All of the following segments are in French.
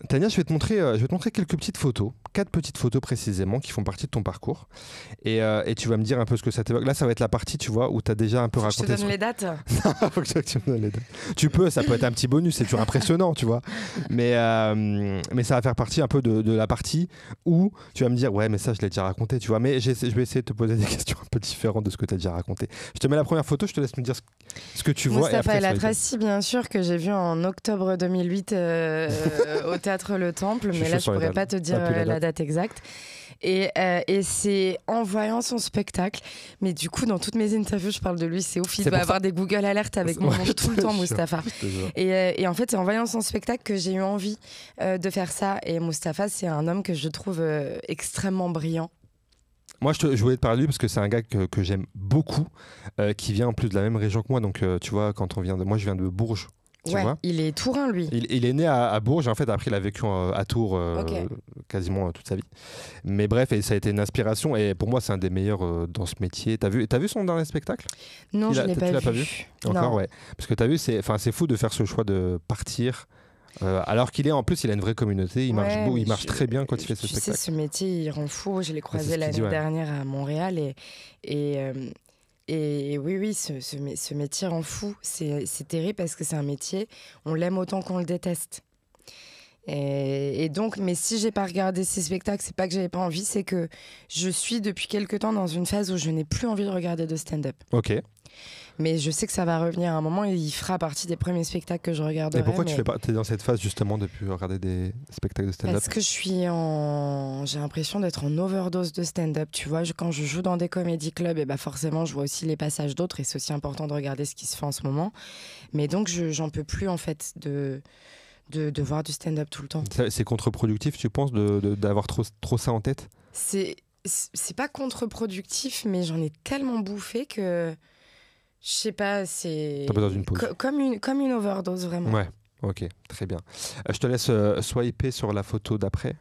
Tania, je vais te montrer quelques petites photos, 4 petites photos précisément qui font partie de ton parcours. Et tu vas me dire un peu ce que ça t'évoque. Là, ça va être la partie, tu vois, où tu as déjà un peu raconté. Je te donne les dates. Faut que tu me donnes les dates. Tu peux, ça peut être un petit bonus, c'est toujours impressionnant, tu vois. Mais ça va faire partie un peu de la partie où tu vas me dire, ouais, mais ça, je l'ai déjà raconté, tu vois. Mais je vais essayer de te poser des questions un peu différentes de ce que tu as déjà raconté. Je te mets la première photo, je te laisse me dire ce que tu vois. Mustapha El Atrassi, bien sûr, que j'ai vu en octobre 2008 au Théâtre Le Temple, mais là, je pourrais pas te dire la date exacte. Et c'est en voyant son spectacle, mais du coup dans toutes mes interviews je parle de lui, c'est ouf, il doit avoir des Google Alerts avec mon nom tout le temps, Mustapha. Et en fait c'est en voyant son spectacle que j'ai eu envie de faire ça. Et Mustapha, c'est un homme que je trouve extrêmement brillant. Moi, je voulais te parler de lui parce que c'est un gars que j'aime beaucoup, qui vient en plus de la même région que moi. Donc, tu vois, moi, je viens de Bourges. Ouais, il est tourin, lui. Il est né à Bourges, et en fait, après, il a vécu à Tours quasiment toute sa vie. Mais bref, et ça a été une inspiration. Et pour moi, c'est un des meilleurs dans ce métier. T'as vu son dernier spectacle ? Non, je l'ai pas vu. Tu l'as pas vu ? Encore, ouais. Parce que t'as vu, c'est fou de faire ce choix de partir. Alors qu'il est en plus, il a une vraie communauté, il marche très bien quand il fait ce spectacle. Tu sais, ce métier, il rend fou. Je l'ai croisé l'année dernière à Montréal et oui, ce métier rend fou. C'est terrible parce que c'est un métier, on l'aime autant qu'on le déteste. Et donc, mais si j'ai pas regardé ces spectacles, c'est pas que j'avais pas envie, c'est que je suis depuis quelque temps dans une phase où je n'ai plus envie de regarder de stand-up. Ok. Mais je sais que ça va revenir à un moment et il fera partie des premiers spectacles que je regarderai. Et pourquoi tu es dans cette phase justement de plus regarder des spectacles de stand-up ? Parce que j'ai l'impression d'être en overdose de stand-up. Tu vois, quand je joue dans des comédie clubs, et forcément je vois aussi les passages d'autres et c'est aussi important de regarder ce qui se fait en ce moment. Mais donc j'en peux plus en fait de voir du stand-up tout le temps. C'est contre-productif, tu penses, d'avoir trop ça en tête ? C'est pas contre-productif, mais j'en ai tellement bouffé que je sais pas, c'est t'as besoin d'une pause. Comme une overdose vraiment. Ouais, ok, très bien. Je te laisse swiper sur la photo d'après.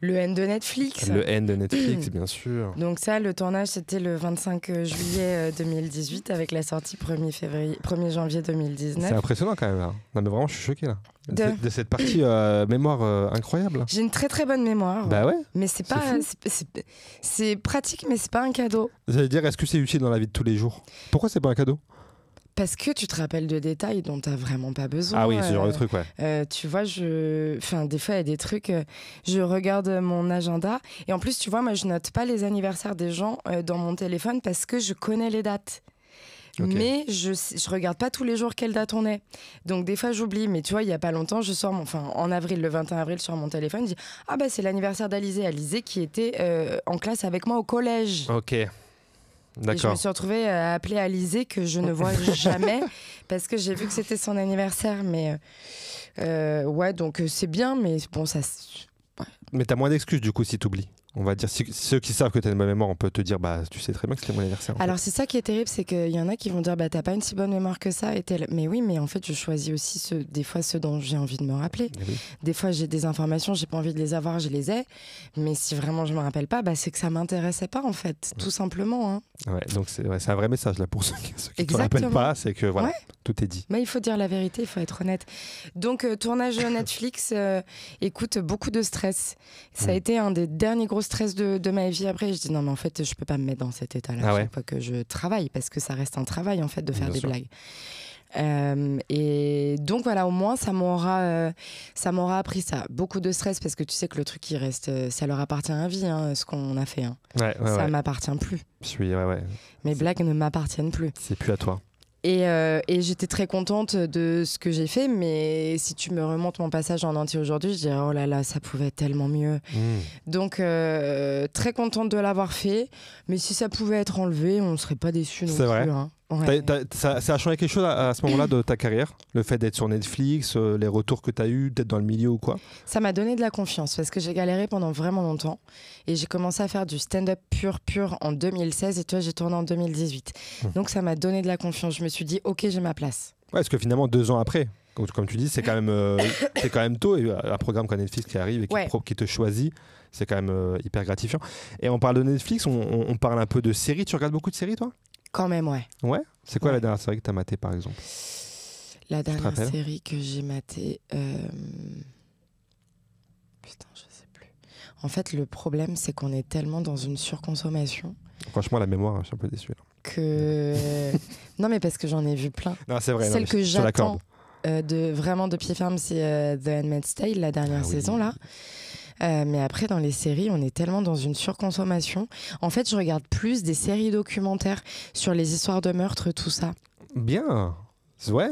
Le N de Netflix. Le N de Netflix, bien sûr. Donc ça, le tournage, c'était le 25 juillet 2018 avec la sortie 1er janvier 2019. C'est impressionnant quand même, là. Non mais vraiment, je suis choqué, là. De cette partie mémoire incroyable. J'ai une très très bonne mémoire. Bah ouais. Mais c'est pratique, mais c'est pas un cadeau. J'allais dire, est-ce que c'est utile dans la vie de tous les jours ? Pourquoi c'est pas un cadeau ? Parce que tu te rappelles de détails dont t'as vraiment pas besoin. Ah oui, ce genre de truc, ouais. Tu vois, des fois, il y a des trucs, je regarde mon agenda. Et en plus, tu vois, moi, je note pas les anniversaires des gens dans mon téléphone parce que je connais les dates. Okay. Mais je regarde pas tous les jours quelle date on est. Donc, des fois, j'oublie. Mais tu vois, il y a pas longtemps, en avril, le 21 avril, sur mon téléphone, je dis « Ah bah, c'est l'anniversaire d'Alizée. Alizée qui était en classe avec moi au collège. » Ok. D'accord. Et je me suis retrouvée à appeler Alizée que je ne vois jamais parce que j'ai vu que c'était son anniversaire. Mais ouais, donc c'est bien, mais bon, ça. Ouais. Mais t'as moins d'excuses du coup si t'oublies. On va dire, ceux qui savent que t'as une bonne mémoire, on peut te dire, bah tu sais très bien que c'était mon anniversaire. Alors c'est ça qui est terrible, c'est qu'il y en a qui vont dire, bah t'as pas une si bonne mémoire que ça. Mais oui, mais en fait je choisis aussi des fois ceux dont j'ai envie de me rappeler. Oui. Des fois j'ai des informations, j'ai pas envie de les avoir, je les ai. Mais si vraiment je me rappelle pas, bah c'est que ça m'intéressait pas en fait, tout simplement. Hein. Ouais, donc c'est un vrai message là pour ceux qui te rappellent pas, c'est que voilà, tout est dit. Mais il faut dire la vérité, il faut être honnête. Donc tournage Netflix, écoute, beaucoup de stress. Ça a été un des derniers gros stress de ma vie. Après je dis non mais en fait je peux pas me mettre dans cet état là chaque fois que je travaille, parce que ça reste un travail en fait de faire des blagues. Et donc voilà, au moins ça m'aura appris ça, beaucoup de stress, parce que tu sais que le truc il reste, ça leur appartient à vie, hein, ce qu'on a fait, hein. Ça m'appartient plus. Mes blagues ne m'appartiennent plus, c'est plus à toi. Et j'étais très contente de ce que j'ai fait, mais si tu me remontes mon passage en entier aujourd'hui, je dirais oh là là, ça pouvait être tellement mieux. Donc très contente de l'avoir fait, mais si ça pouvait être enlevé, on ne serait pas déçus non plus. C'est vrai. Hein. Ouais. Ça a changé quelque chose à ce moment-là de ta carrière ? Le fait d'être sur Netflix, les retours que tu as eus, peut-être dans le milieu ou quoi ? Ça m'a donné de la confiance parce que j'ai galéré pendant vraiment longtemps et j'ai commencé à faire du stand-up pur en 2016 et toi j'ai tourné en 2018. Donc ça m'a donné de la confiance. Je me suis dit ok, j'ai ma place. Ouais, parce que finalement 2 ans après, comme tu dis, c'est quand même tôt, et un programme comme Netflix qui arrive et qui te choisit, c'est quand même hyper gratifiant. Et on parle de Netflix, on parle un peu de séries. Tu regardes beaucoup de séries toi ? Quand même, ouais. Ouais ? C'est quoi la dernière série que tu as matée, par exemple ? La dernière série que j'ai matée... En fait, le problème, c'est qu'on est tellement dans une surconsommation. Franchement, la mémoire, je suis un peu déçu. Non, mais parce que j'en ai vu plein. Non, c'est vrai. Celle que j'attends vraiment de pied ferme, c'est The Handmaid's Tale, la dernière saison, là. Mais après, dans les séries, on est tellement dans une surconsommation. En fait, je regarde plus des séries documentaires sur les histoires de meurtre, tout ça. Bien. Ouais.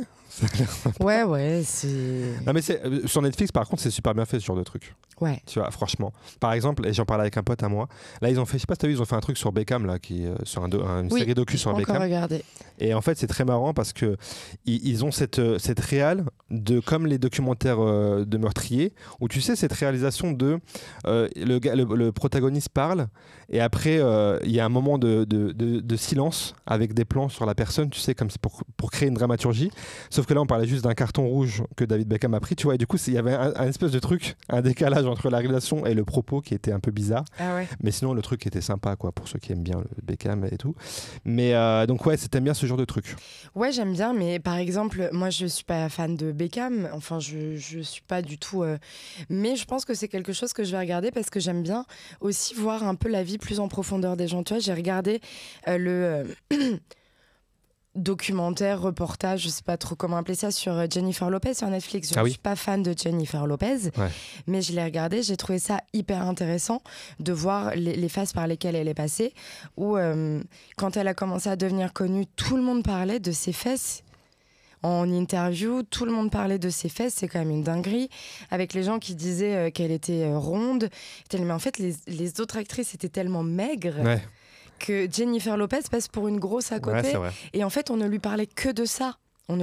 Ouais, c'est... Non, mais sur Netflix, par contre, c'est super bien fait, ce genre de truc. Ouais. Tu vois, franchement. Par exemple, et j'en parlais avec un pote à moi, là, ils ont fait, je sais pas si t'as vu, ils ont fait un truc sur Beckham, là, sur une série docu sur Beckham. Regardé. Et en fait, c'est très marrant parce que ils ont cette réal comme les documentaires de meurtriers, où tu sais, cette réalisation de le protagoniste parle, et après, il y a un moment de silence avec des plans sur la personne, tu sais, comme pour créer une dramaturgie. Sauf que là, on parlait juste d'un carton rouge que David Beckham a pris, tu vois, et du coup, il y avait un espèce de truc, un décalage entre la réalisation et le propos qui était un peu bizarre. Ah ouais. Mais sinon, le truc était sympa, quoi, pour ceux qui aiment bien le Beckham et tout. Mais donc, ouais, t'aimes bien ce genre de truc. Ouais, j'aime bien, mais par exemple, moi, je suis pas fan de Beckham. Enfin, je suis pas du tout. Mais je pense que c'est quelque chose que je vais regarder parce que j'aime bien aussi voir un peu la vie plus en profondeur des gens. Tu vois, j'ai regardé le documentaire, reportage, je sais pas trop comment appeler ça, sur Jennifer Lopez sur Netflix. Je ne suis pas fan de Jennifer Lopez, mais je l'ai regardé, j'ai trouvé ça hyper intéressant de voir les phases par lesquelles elle est passée, où quand elle a commencé à devenir connue, tout le monde parlait de ses fesses. En interview, tout le monde parlait de ses fesses, c'est quand même une dinguerie, avec les gens qui disaient qu'elle était ronde. Mais en fait, les autres actrices étaient tellement maigres. Ouais. Que Jennifer Lopez passe pour une grosse à côté. Ouais, et en fait, on ne lui parlait que de ça. Et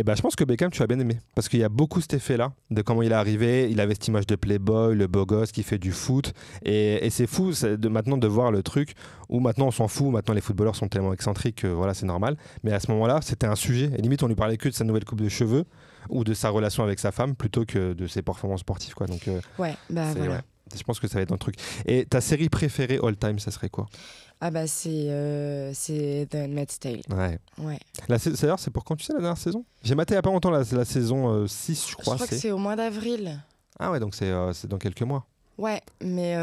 je pense que Beckham, tu as bien aimé. Parce qu'il y a beaucoup cet effet-là, de comment il est arrivé. Il avait cette image de playboy, le beau gosse qui fait du foot. Et c'est fou maintenant de voir le truc où maintenant on s'en fout. Maintenant, les footballeurs sont tellement excentriques que voilà, c'est normal. Mais à ce moment-là, c'était un sujet. Et limite, on lui parlait que de sa nouvelle coupe de cheveux ou de sa relation avec sa femme plutôt que de ses performances sportives, quoi. Donc, voilà. Je pense que ça va être dans le truc. Et ta série préférée all time, ça serait quoi ? Ah bah c'est The Handmaid's Tale. Ouais. D'ailleurs, c'est pour quand, tu sais, la dernière saison ? J'ai maté il n'y a pas longtemps la saison 6, je crois. Je crois que c'est au mois d'avril. Ah ouais, donc c'est dans quelques mois. Ouais, mais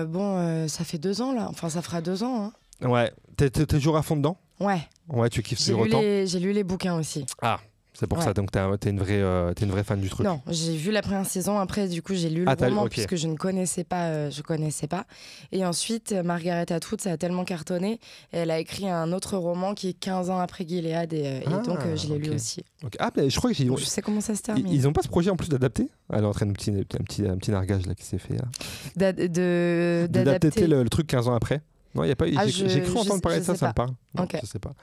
ça fait 2 ans là. Enfin, ça fera 2 ans. Hein. Ouais. T'es toujours à fond dedans ? Ouais. Ouais, tu kiffes toujours autant ? J'ai lu les bouquins aussi. Ah, c'est pour ça, donc t'es une vraie fan du truc. Non, j'ai vu la première saison, après du coup j'ai lu le roman puisque je ne connaissais pas, Et ensuite, Margaret Atwood, ça a tellement cartonné, et elle a écrit un autre roman qui est 15 ans après Gilead, et donc je l'ai lu aussi. Ah, mais je crois que je sais comment ça se termine. Ils n'ont pas ce projet en plus d'adapter ? Elle est en train de un petit nargage là qui s'est fait. D'adapter le truc 15 ans après ? Non, il y a pas. J'ai cru entendre parler de ça, ça me parle. Non, je sais pas.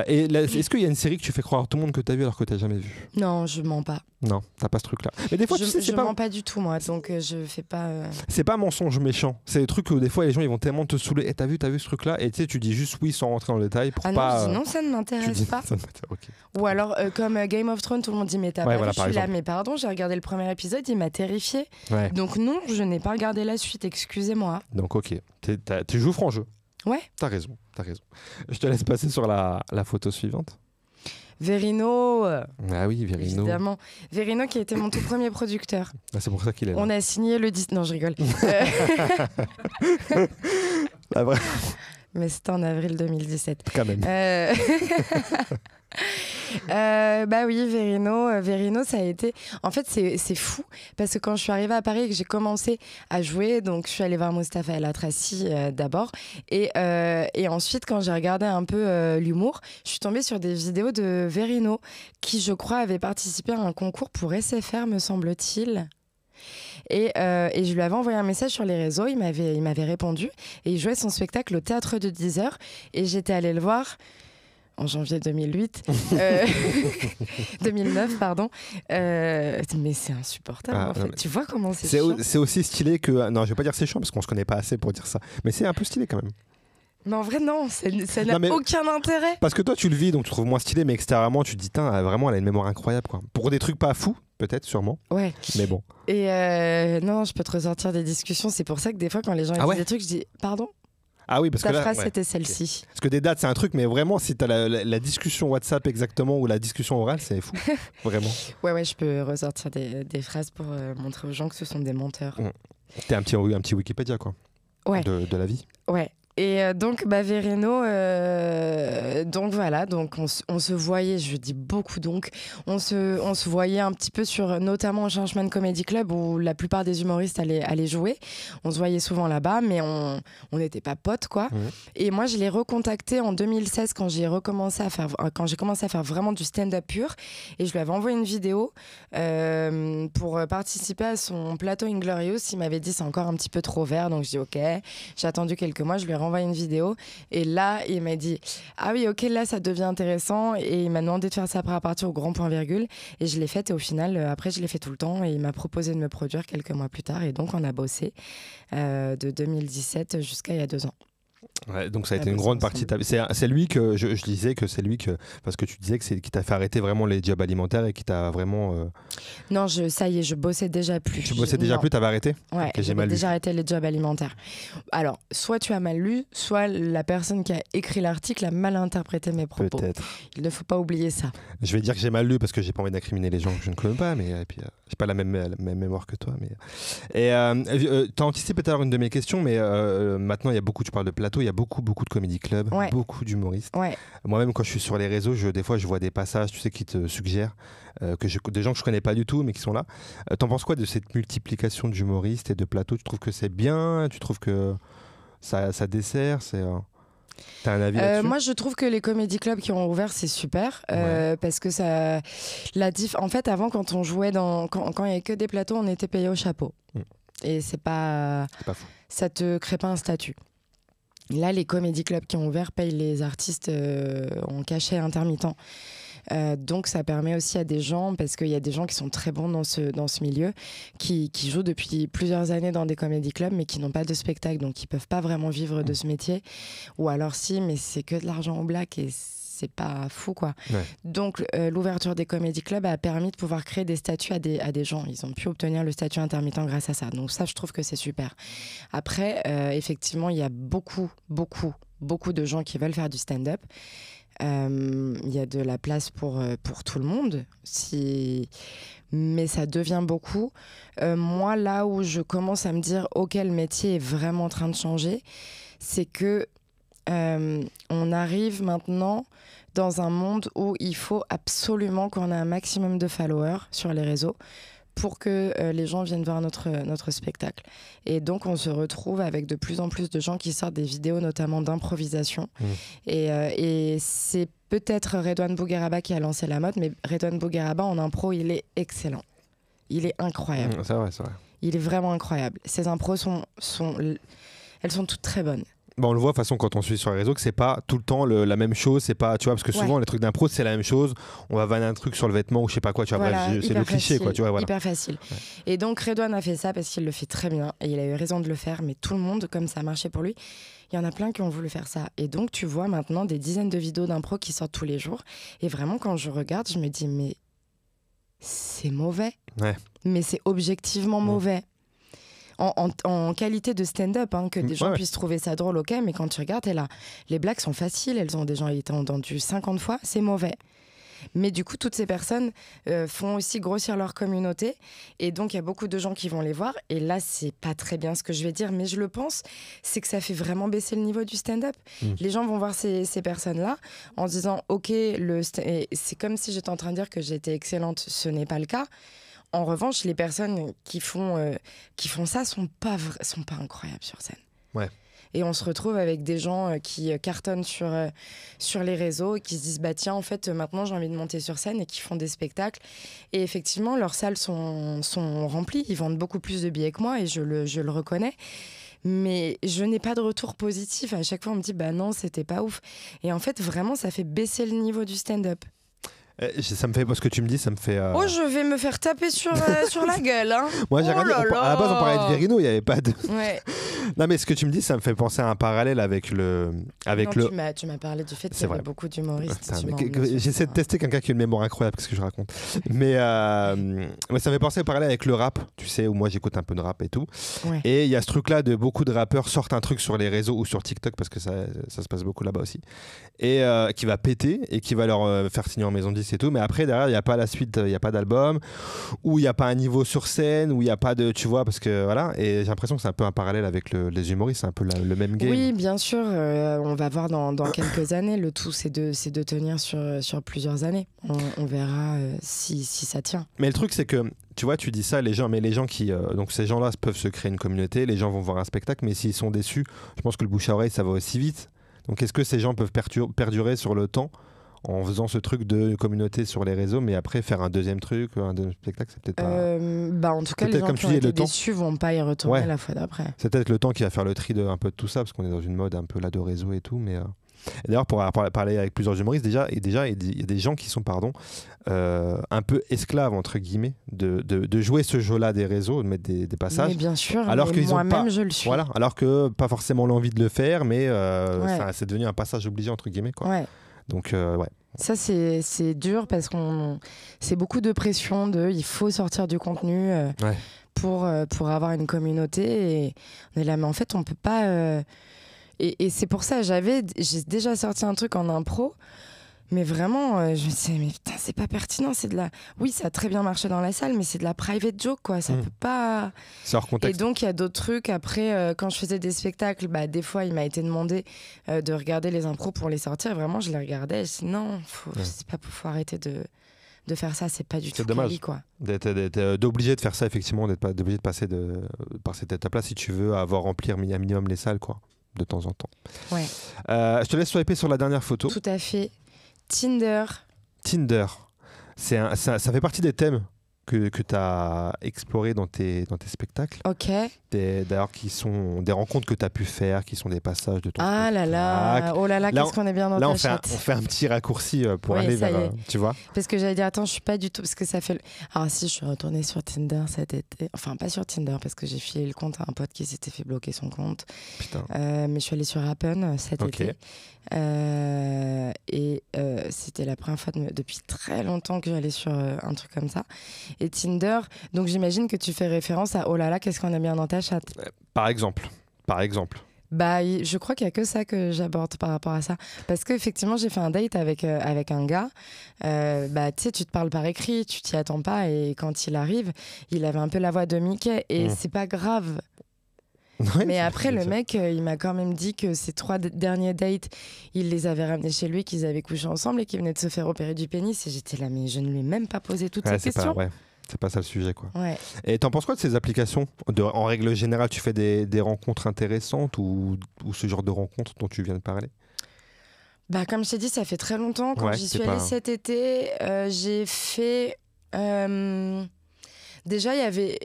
Est-ce qu'il y a une série que tu fais croire à tout le monde que tu as vu alors que tu n'as jamais vu ? Non, je mens pas. Non, t'as pas ce truc-là. Mais des fois, je mens pas du tout, moi, donc je fais pas. C'est pas mensonge méchant. C'est le truc où des fois les gens ils vont tellement te saouler. T'as vu ce truc-là ? Et tu sais, tu dis juste oui sans rentrer dans le détail pour pas. Non, ça ne m'intéresse pas. Okay. Ou alors, comme Game of Thrones, tout le monde dit mais t'as pas vu, je suis là, mais pardon, j'ai regardé le premier épisode, il m'a terrifié. Ouais. Donc non, je n'ai pas regardé la suite, excusez-moi. Donc ok, tu joues franc jeu. Ouais. T'as raison. Je te laisse passer sur la photo suivante. Verino. Ah oui, Verino. Évidemment. Verino qui a été mon tout premier producteur. Ah, c'est pour ça qu'il est là. On a signé le 10... Non, je rigole. La vraie... Mais c'était en avril 2017. Quand même. Bah oui, Verino, ça a été... En fait, c'est fou, parce que quand je suis arrivée à Paris et que j'ai commencé à jouer, donc je suis allée voir Mustapha El Atrassi d'abord, et ensuite, quand j'ai regardé un peu l'humour, je suis tombée sur des vidéos de Verino, qui, je crois, avait participé à un concours pour SFR, me semble-t-il. Et je lui avais envoyé un message sur les réseaux, il m'avait répondu, et il jouait son spectacle au Théâtre de 10h, et j'étais allée le voir en janvier 2009, pardon. Mais c'est insupportable, en fait. Tu vois comment c'est chiant. C'est aussi stylé que... Non, je vais pas dire c'est chiant, parce qu'on se connaît pas assez pour dire ça, mais c'est un peu stylé quand même. Mais en vrai, non, ça n'a aucun intérêt. Parce que toi, tu le vis, donc tu trouves moins stylé, mais extérieurement, tu te dis, vraiment, elle a une mémoire incroyable, quoi. Pour des trucs pas fous, peut-être, sûrement. Ouais. Mais bon. Et non, je peux te ressortir des discussions. C'est pour ça que des fois, quand les gens disent des trucs, je dis, pardon ? Ah oui, parce ta que phrase, c'était celle-ci. Parce que des dates, c'est un truc, mais vraiment, si tu as la discussion WhatsApp exactement ou la discussion orale, c'est fou. Vraiment. Ouais, je peux ressortir des phrases pour montrer aux gens que ce sont des menteurs. T'es un petit Wikipédia, quoi. Ouais. De la vie. Ouais. Et donc, Vereno, donc voilà, donc on se voyait, je dis beaucoup donc, on se voyait un petit peu sur, notamment au Changement Comedy Club où la plupart des humoristes allaient jouer. On se voyait souvent là-bas, mais on n'était pas potes, quoi. Et moi, je l'ai recontacté en 2016 quand j'ai commencé à faire vraiment du stand-up pur. Et je lui avais envoyé une vidéo pour participer à son plateau Inglorious. Il m'avait dit c'est encore un petit peu trop vert, donc je dis ok. J'ai attendu quelques mois, je lui ai renvoyé une vidéo et là il m'a dit ah oui ok, là ça devient intéressant, et il m'a demandé de faire ça à partir au grand point virgule, et je l'ai fait, et au final après je l'ai fait tout le temps, et il m'a proposé de me produire quelques mois plus tard, et donc on a bossé de 2017 jusqu'à il y a 2 ans. Ouais, donc ça a été une grande partie. C'est lui que je disais que c'est lui parce que tu disais que c'est qui t'a fait arrêter vraiment les jobs alimentaires et qui t'a vraiment. Non, ça y est, je bossais déjà plus. Tu bossais déjà plus, t'avais arrêté. Ouais, okay, j'ai déjà arrêté les jobs alimentaires. Alors, soit tu as mal lu, soit la personne qui a écrit l'article a mal interprété mes propos. Peut-être. Il ne faut pas oublier ça. Je vais dire que j'ai mal lu parce que j'ai pas envie d'incriminer les gens que je ne connais pas, mais et puis j'ai pas la même mémoire que toi. Mais et t'as anticipé tout à l'heure une de mes questions, mais maintenant il y a beaucoup. Tu parles de plateau. Il y a beaucoup de comédie club, beaucoup d'humoristes. Ouais. Moi-même, quand je suis sur les réseaux, des fois, je vois des passages, tu sais, qui te suggèrent des gens que je connais pas du tout, mais qui sont là. T'en penses quoi de cette multiplication d'humoristes et de plateaux? Tu trouves que c'est bien? Tu trouves que ça dessert? T'as un avis là-dessus? Moi, je trouve que les comédie clubs qui ont ouvert, c'est super, parce que ça, en fait, avant, quand on jouait quand il y avait que des plateaux, on était payé au chapeau. Et c'est pas fou. Ça te crée pas un statut. Là, les comédie clubs qui ont ouvert payent les artistes en cachet intermittent. Donc ça permet aussi à des gens, parce qu'il y a des gens qui sont très bons dans ce milieu, qui jouent depuis plusieurs années dans des comédie clubs, mais qui n'ont pas de spectacle, donc ils peuvent pas vraiment vivre de ce métier. Ou alors si, mais c'est que de l'argent au black, et c'est pas fou, quoi. Ouais. Donc l'ouverture des comédie clubs a permis de pouvoir créer des statuts à des gens. Ils ont pu obtenir le statut intermittent grâce à ça. Donc ça, je trouve que c'est super. Après, effectivement, il y a beaucoup de gens qui veulent faire du stand-up. Il y a de la place pour tout le monde, mais ça devient beaucoup. Moi, là où je commence à me dire ok, le métier est vraiment en train de changer, c'est que on arrive maintenant dans un monde où il faut absolument qu'on ait un maximum de followers sur les réseaux pour que les gens viennent voir notre spectacle. Et donc, on se retrouve avec de plus en plus de gens qui sortent des vidéos, notamment d'improvisation. Et c'est peut-être Redouane Bougueraba qui a lancé la mode, mais Redouane Bougueraba, en impro, il est excellent. Il est incroyable. C'est vrai. Il est vraiment incroyable. Ses impros elles sont toutes très bonnes. On le voit de toute façon quand on suit sur les réseaux que c'est pas tout le temps la même chose, c'est pas, tu vois, parce que souvent les trucs d'impro c'est la même chose, on va vanner un truc sur le vêtement ou je sais pas quoi, tu vois, voilà, c'est le cliché, quoi, tu vois, voilà. Hyper facile. Ouais. Et donc Redouane a fait ça parce qu'il le fait très bien et il a eu raison de le faire, mais tout le monde, comme ça a marché pour lui, il y en a plein qui ont voulu faire ça. Et donc tu vois maintenant des dizaines de vidéos d'impro qui sortent tous les jours, et vraiment quand je regarde, je me dis mais c'est mauvais. Ouais. Mais c'est objectivement mauvais. En qualité de stand-up, hein, que des gens puissent trouver ça drôle, ok, mais quand tu regardes, les blagues sont faciles, elles ont déjà été entendues 50 fois, c'est mauvais. Mais du coup, toutes ces personnes font aussi grossir leur communauté, et donc il y a beaucoup de gens qui vont les voir, et là, c'est pas très bien ce que je vais dire, mais je le pense, c'est que ça fait vraiment baisser le niveau du stand-up. Les gens vont voir ces personnes-là en se disant, ok, c'est comme si j'étais en train de dire que j'étais excellente, ce n'est pas le cas. En revanche, les personnes qui font ça sont pas incroyables sur scène. Ouais. Et on se retrouve avec des gens qui cartonnent sur les réseaux et qui se disent bah tiens, en fait maintenant j'ai envie de monter sur scène, et qui font des spectacles. Et effectivement, leurs salles sont remplies, ils vendent beaucoup plus de billets que moi, et je le reconnais. Mais je n'ai pas de retour positif. À chaque fois, on me dit bah non, c'était pas ouf. Et en fait, vraiment, ça fait baisser le niveau du stand-up. Ça me fait, parce que tu me dis, ça me fait. Oh, je vais me faire taper sur la gueule. Hein. Moi, j'ai regardé. À la base, on parlait de Verino, il n'y avait pas de. Ouais. Non, mais ce que tu me dis, ça me fait penser à un parallèle avec le. Tu m'as parlé du fait qu'il y avait beaucoup d'humoristes. J'essaie de tester quelqu'un qui a une mémoire incroyable, qu'est-ce que je raconte. Mais ça me fait penser à un parallèle avec le rap, tu sais, où moi j'écoute un peu de rap et tout. Ouais. Et il y a ce truc-là de beaucoup de rappeurs sortent un truc sur les réseaux ou sur TikTok, parce que ça se passe beaucoup là-bas aussi. Et qui va péter et qui va leur faire signer en maison de disque et tout. Mais après, derrière, il n'y a pas la suite, il n'y a pas d'album, ou il n'y a pas un niveau sur scène, où il n'y a pas de. Tu vois, parce que voilà. Et j'ai l'impression que c'est un peu un parallèle avec les humoristes, c'est un peu le même game. Oui, bien sûr. On va voir dans quelques années. Le tout, c'est de tenir sur plusieurs années. On verra si ça tient. Mais le truc, c'est que, tu vois, tu dis ça, les gens qui. Donc ces gens-là peuvent se créer une communauté, les gens vont voir un spectacle, mais s'ils sont déçus, je pense que le bouche à oreille, ça va aussi vite. Donc est-ce que ces gens peuvent perdurer sur le temps en faisant ce truc de communauté sur les réseaux, mais après faire un deuxième truc, un deuxième spectacle, c'est peut-être pas... en tout cas, les gens qui ont été déçus vont pas y retourner la fois d'après. C'est peut-être le temps qui va faire le tri un peu de tout ça, parce qu'on est dans une mode un peu là de réseau et tout, mais... Et d'ailleurs, pour parler avec plusieurs humoristes, il y a des gens qui sont un peu esclaves, entre guillemets, de jouer ce jeu-là des réseaux, de mettre des passages. Mais bien sûr, alors que moi-même, je le suis. Voilà, alors que pas forcément l'envie de le faire, mais c'est devenu un passage obligé, entre guillemets. Quoi. Ouais. Donc, ouais. Ça, c'est dur parce c'est beaucoup de pression il faut sortir du contenu pour avoir une communauté. Et on est là, mais en fait, on peut pas... Et c'est pour ça, j'ai déjà sorti un truc en impro, mais vraiment, je me disais, mais putain, c'est pas pertinent, c'est de la... Oui, ça a très bien marché dans la salle, mais c'est de la private joke, quoi, ça peut pas... C'est hors contexte. Et donc, il y a d'autres trucs, après, quand je faisais des spectacles, des fois, il m'a été demandé de regarder les impros pour les sortir, vraiment, je les regardais, je dis, non, faut arrêter de faire ça, c'est pas du tout quali, quoi. D'être obligé de faire ça, effectivement, d'être obligé de passer par cette étape-là si tu veux remplir un minimum les salles, quoi. De temps en temps. Ouais. Je te laisse swiper sur la dernière photo. Tout à fait. Tinder. Ça fait partie des thèmes que tu as explorés dans tes spectacles. Ok. D'ailleurs, qui sont des rencontres que tu as pu faire, qui sont des passages de ton spectacle. Là là, oh là là, qu'est-ce qu'on est bien dans ta chatte. On fait un petit raccourci pour aller vers... Tu vois. Parce que j'allais dire, attends, je suis pas du tout... Parce que ça fait... Alors si, je suis retournée sur Tinder cet été. Enfin, pas sur Tinder, parce que j'ai filé le compte à un pote qui s'était fait bloquer son compte. Putain. Mais je suis allée sur Happen cet été. Et c'était la première fois depuis très longtemps que j'allais sur un truc comme ça. Et Tinder, donc j'imagine que tu fais référence à oh là là, qu'est-ce qu'on a bien dans ta chatte. Par exemple. Je crois qu'il n'y a que ça que j'aborde par rapport à ça. Parce qu'effectivement, j'ai fait un date avec un gars. Tu sais, tu te parles par écrit, tu t'y attends pas. Et quand il arrive, il avait un peu la voix de Mickey. Et c'est pas grave. Ouais, mais après, le mec, il m'a quand même dit que ses 3 derniers dates, il les avait ramenés chez lui, qu'ils avaient couché ensemble et qu'il venait de se faire opérer du pénis. Et j'étais là, mais je ne lui ai même pas posé toutes ces questions. C'est pas ça le sujet, quoi. Ouais. Et t'en penses quoi de ces applications en règle générale, tu fais des rencontres intéressantes ou ce genre de rencontres dont tu viens de parler? Comme je t'ai dit, ça fait très longtemps. Quand j'y suis allée cet été, j'ai fait... Déjà, il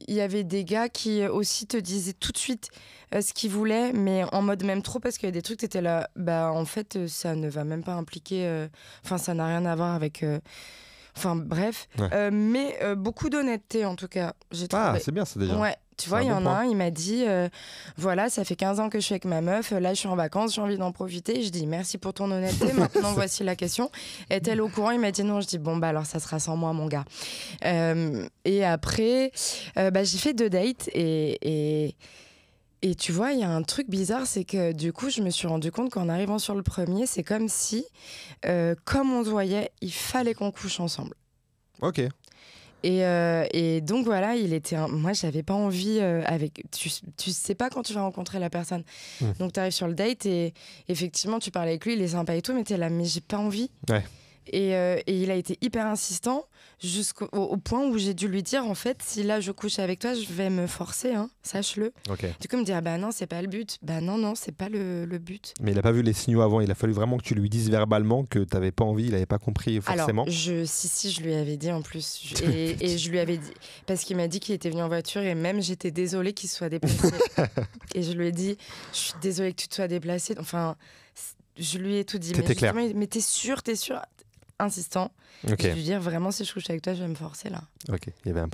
y avait des gars qui aussi te disaient tout de suite ce qu'ils voulaient, mais en mode même trop, parce qu'il y a des trucs, t'étais là, en fait, ça ne va même pas impliquer... ça n'a rien à voir avec... Enfin bref, mais beaucoup d'honnêteté en tout cas. J'ai trouvé. C'est bien ça déjà. Ouais, tu vois, il y en a un, il m'a dit voilà, ça fait 15 ans que je suis avec ma meuf, là je suis en vacances, j'ai envie d'en profiter. Je dis merci pour ton honnêteté, maintenant voici la question. Est-elle au courant? Il m'a dit non. Je dis bon, alors ça sera sans moi, mon gars. Et après, j'ai fait 2 dates et tu vois, il y a un truc bizarre, c'est que du coup, je me suis rendu compte qu'en arrivant sur le premier, c'est comme si, comme on se voyait, il fallait qu'on couche ensemble. Ok. Et donc voilà, moi, j'avais pas envie tu sais pas quand tu vas rencontrer la personne. Donc tu arrives sur le date et effectivement, tu parles avec lui, il est sympa et tout, mais t'es là, mais j'ai pas envie. Ouais. Et il a été hyper insistant jusqu'au point où j'ai dû lui dire en fait, si là je couche avec toi, je vais me forcer, hein, sache-le. Okay. Du coup, il me dit non, c'est pas le but. Non, c'est pas le but. Mais il a pas vu les signaux avant. Il a fallu vraiment que tu lui dises verbalement que t'avais pas envie. Il avait pas compris forcément. Alors, je lui avais dit en plus. Et je lui avais dit parce qu'il m'a dit qu'il était venu en voiture et même j'étais désolée qu'il se soit déplacé. Et je lui ai dit, je suis désolée que tu te sois déplacé. Enfin, je lui ai tout dit. C'était clair. Mais t'es sûre? insistant. Okay. Je lui dire vraiment si je couche avec toi, je vais me forcer là. Ok, il avait un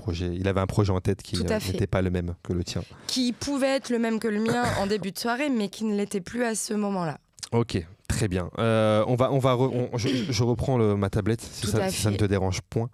projet en tête qui n'était pas le même que le tien. Qui pouvait être le même que le mien en début de soirée, mais qui ne l'était plus à ce moment-là. Ok, très bien. Je reprends ma tablette si ça ne te dérange point.